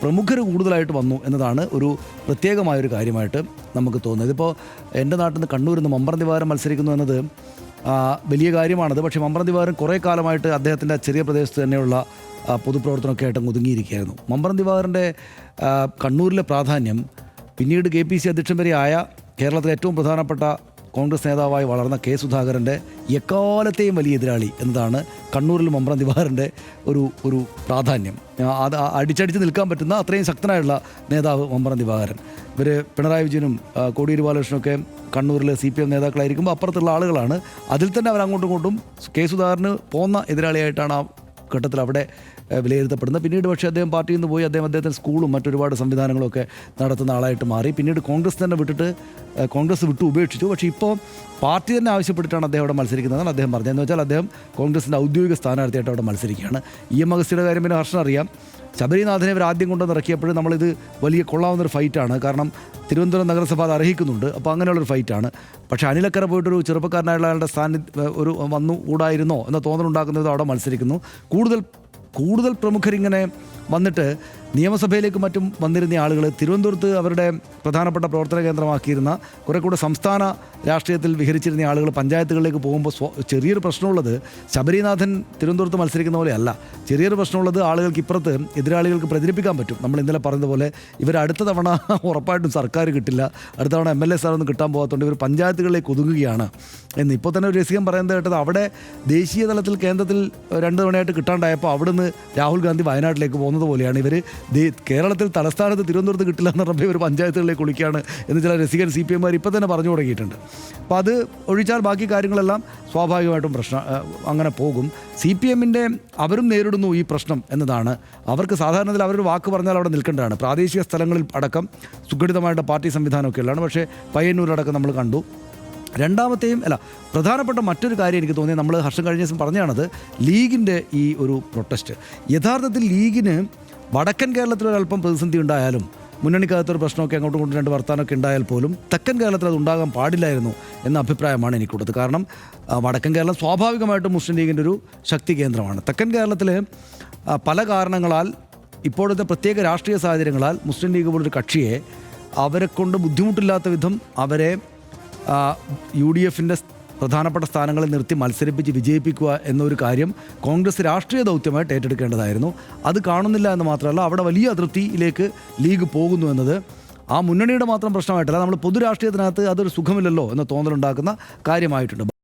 പ്രമുഖർ കൂടുതലായിട്ട് വന്നു എന്നതാണ് ഒരു പ്രത്യേകമായൊരു കാര്യമായിട്ട് നമുക്ക് തോന്നുന്നത്. ഇതിപ്പോൾ എൻ്റെ നാട്ടിൽ നിന്ന് കണ്ണൂരിൽ നിന്ന് മമ്പ്രം ദിവാകരൻ മത്സരിക്കുന്നു എന്നത് വലിയ കാര്യമാണത്. പക്ഷേ മമ്പ്രം ദിവാകരൻ കുറേ കാലമായിട്ട് അദ്ദേഹത്തിൻ്റെ ചെറിയ പ്രദേശത്ത് തന്നെയുള്ള പൊതുപ്രവർത്തനമൊക്കെ ആയിട്ട് ഒതുങ്ങിയിരിക്കുകയായിരുന്നു. മമ്പ്രം ദിവാകരൻ്റെ കണ്ണൂരിലെ പ്രാധാന്യം പിന്നീട് KPC അധ്യക്ഷൻ വരെ ആയ കേരളത്തിലെ ഏറ്റവും പ്രധാനപ്പെട്ട കോൺഗ്രസ് നേതാവായി വളർന്ന K. സുധാകരൻ്റെ എക്കാലത്തെയും വലിയ എതിരാളി എന്നതാണ് കണ്ണൂരിൽ മമ്പ്രം ദിവാകരൻ്റെ ഒരു പ്രാധാന്യം. അത് അടിച്ചടിച്ച് നിൽക്കാൻ പറ്റുന്ന അത്രയും ശക്തനായുള്ള നേതാവ് മമ്പ്രം ദിവാകരൻ. ഇവർ പിണറായി വിജയനും കോടിയേരി ബാലകൃഷ്ണനൊക്കെ കണ്ണൂരിലെ CPM നേതാക്കളായിരിക്കുമ്പോൾ അപ്പുറത്തുള്ള ആളുകളാണ്. അതിൽ തന്നെ അവർ അങ്ങോട്ടും ഇങ്ങോട്ടും K. സുധാകരന് പോന്ന എതിരാളിയായിട്ടാണ് ആ ഘട്ടത്തിൽ അവിടെ വിലയിരുത്തപ്പെടുന്നത്. പിന്നീട് പക്ഷേ അദ്ദേഹം പാർട്ടിയിൽ നിന്ന് പോയി അദ്ദേഹത്തിന് സ്കൂളും മറ്റൊരുപാട് സംവിധാനങ്ങളൊക്കെ നടത്തുന്ന ആളായിട്ട് മാറി. പിന്നീട് കോൺഗ്രസ് തന്നെ കോൺഗ്രസ് ഉപേക്ഷിച്ചു. പക്ഷേ ഇപ്പോൾ പാർട്ടി തന്നെ ആവശ്യപ്പെട്ടിട്ടാണ് അദ്ദേഹം അവിടെ മത്സരിക്കുന്നതെന്നാണ് അദ്ദേഹം പറഞ്ഞതെന്ന് വെച്ചാൽ അദ്ദേഹം കോൺഗ്രസിൻ്റെ ഔദ്യോഗിക സ്ഥാനാർത്ഥിയായിട്ട് അവിടെ മത്സരിക്കുകയാണ്. EM അഗസ്റ്റിയുടെ കാര്യം പിന്നെ ഹർഷൻ അറിയാം. ശബരിനാഥനെ ഇവർ ആദ്യം കൊണ്ടുവന്ന് ഇറക്കിയപ്പോഴും നമ്മളിത് വലിയ കൊള്ളാവുന്നൊരു ഫൈറ്റാണ്. കാരണം തിരുവനന്തപുരം നഗരസഭ അത് അർഹിക്കുന്നുണ്ട്. അപ്പോൾ അങ്ങനെയുള്ളൊരു ഫൈറ്റാണ്. പക്ഷേ അനിലക്കര പോയിട്ടൊരു ചെറുപ്പക്കാരനായുള്ള ആളുടെ വന്നുകൂടായിരുന്നോ എന്ന തോന്നലുണ്ടാക്കുന്നത് അവിടെ മത്സരിക്കുന്നു. കൂടുതൽ പ്രമുഖരിങ്ങനെ വന്നിട്ട് നിയമസഭയിലേക്ക് മറ്റും വന്നിരുന്ന ആളുകൾ തിരുവനന്തപുരത്ത് അവരുടെ പ്രധാനപ്പെട്ട പ്രവർത്തന കേന്ദ്രമാക്കിയിരുന്ന കുറേ കൂടെ സംസ്ഥാന രാഷ്ട്രീയത്തിൽ വിഹരിച്ചിരുന്ന ആളുകൾ പഞ്ചായത്തുകളിലേക്ക് പോകുമ്പോൾ ചെറിയൊരു പ്രശ്നമുള്ളത് ശബരിനാഥൻ തിരുവനന്തപുരത്ത് മത്സരിക്കുന്ന പോലെയല്ല. ചെറിയൊരു പ്രശ്നമുള്ളത് ആളുകൾക്ക് ഇപ്പുറത്ത് എതിരാളികൾക്ക് പ്രചരിപ്പിക്കാൻ പറ്റും. നമ്മൾ ഇന്നലെ പറഞ്ഞതുപോലെ ഇവർ അടുത്ത തവണ ഉറപ്പായിട്ടും സർക്കാർ കിട്ടില്ല, അടുത്ത തവണ MLA സ്ഥാനമൊന്നും കിട്ടാൻ പോകാത്തതുകൊണ്ട് ഇവർ പഞ്ചായത്തുകളിലേക്ക് ഒതുങ്ങുകയാണ് എന്ന് ഇപ്പോൾ തന്നെ ഒരു രസികം പറയുന്നത് കേട്ടത്. അവിടെ ദേശീയ തലത്തിൽ കേന്ദ്രത്തിൽ 2 തവണയായിട്ട് കിട്ടാണ്ടായപ്പോൾ അവിടുന്ന് രാഹുൽ ഗാന്ധി വയനാട്ടിലേക്ക് പോകുന്നത് പോലെയാണ് ഇവർ കേരളത്തിൽ തലസ്ഥാനത്ത് തിരുവനന്തപുരത്ത് കിട്ടില്ല എന്ന് പറഞ്ഞപ്പോൾ ഇവർ പഞ്ചായത്തുകളിലേക്ക് ഒളിക്കുകയാണ് എന്ന് ചില രസികൻ CPM ഇപ്പോൾ തന്നെ പറഞ്ഞു തുടങ്ങിയിട്ടുണ്ട്. അപ്പോൾ അത് ഒഴിച്ചാൽ ബാക്കി കാര്യങ്ങളെല്ലാം സ്വാഭാവികമായിട്ടും അങ്ങനെ പോകും. CPMൻ്റെ അവരും നേരിടുന്നു ഈ പ്രശ്നം എന്നതാണ്. അവർക്ക് സാധാരണത്തിൽ അവരൊരു വാക്ക് പറഞ്ഞാൽ അവിടെ നിൽക്കേണ്ടതാണ്. പ്രാദേശിക സ്ഥലങ്ങളിൽ അടക്കം സുഘടിതമായിട്ട് പാർട്ടി സംവിധാനമൊക്കെ ഉള്ളതാണ്. പക്ഷേ പയ്യന്നൂരടക്കം നമ്മൾ കണ്ടു. പ്രധാനപ്പെട്ട മറ്റൊരു കാര്യം എനിക്ക് തോന്നിയത് നമ്മൾ ഹർഷം കഴിഞ്ഞ ദിവസം പറഞ്ഞാണത് ലീഗിൻ്റെ ഈ ഒരു പ്രൊട്ടസ്റ്റ്. യഥാർത്ഥത്തിൽ ലീഗിന് വടക്കൻ കേരളത്തിലൊരല്പം പ്രതിസന്ധി ഉണ്ടായാലും മുന്നണിക്കകത്തൊരു പ്രശ്നമൊക്കെ അങ്ങോട്ടും ഇങ്ങോട്ടും 2 വർത്താനമൊക്കെ ഉണ്ടായാൽ പോലും തെക്കൻ കേരളത്തിൽ അത് ഉണ്ടാകാൻ പാടില്ലായിരുന്നു എന്ന അഭിപ്രായമാണ് എനിക്കുള്ളത്. കാരണം വടക്കൻ കേരളം സ്വാഭാവികമായിട്ടും മുസ്ലിം ലീഗിൻ്റെ ഒരു ശക്തി കേന്ദ്രമാണ്. തെക്കൻ കേരളത്തിൽ പല കാരണങ്ങളാൽ ഇപ്പോഴത്തെ പ്രത്യേക രാഷ്ട്രീയ സാഹചര്യങ്ങളാൽ മുസ്ലിം ലീഗ് പോലൊരു കക്ഷിയെ അവരെ കൊണ്ട് ബുദ്ധിമുട്ടില്ലാത്ത വിധം അവരെ UDFൻ്റെ പ്രധാനപ്പെട്ട സ്ഥാനങ്ങളിൽ നിർത്തി മത്സരിപ്പിച്ച് വിജയിപ്പിക്കുക എന്നൊരു കാര്യം കോൺഗ്രസ് രാഷ്ട്രീയ ദൗത്യമായിട്ട് ഏറ്റെടുക്കേണ്ടതായിരുന്നു. അത് കാണുന്നില്ല എന്ന് മാത്രമല്ല അവിടെ വലിയ അതൃപ്തിയിലേക്ക് ലീഗ് പോകുന്നു എന്നത് ആ മുന്നണിയുടെ മാത്രം പ്രശ്നമായിട്ടല്ല, നമ്മൾ പൊതുരാഷ്ട്രീയത്തിനകത്ത് അതൊരു സുഖമില്ലല്ലോ എന്ന തോന്നലുണ്ടാക്കുന്ന കാര്യമായിട്ടുണ്ട്.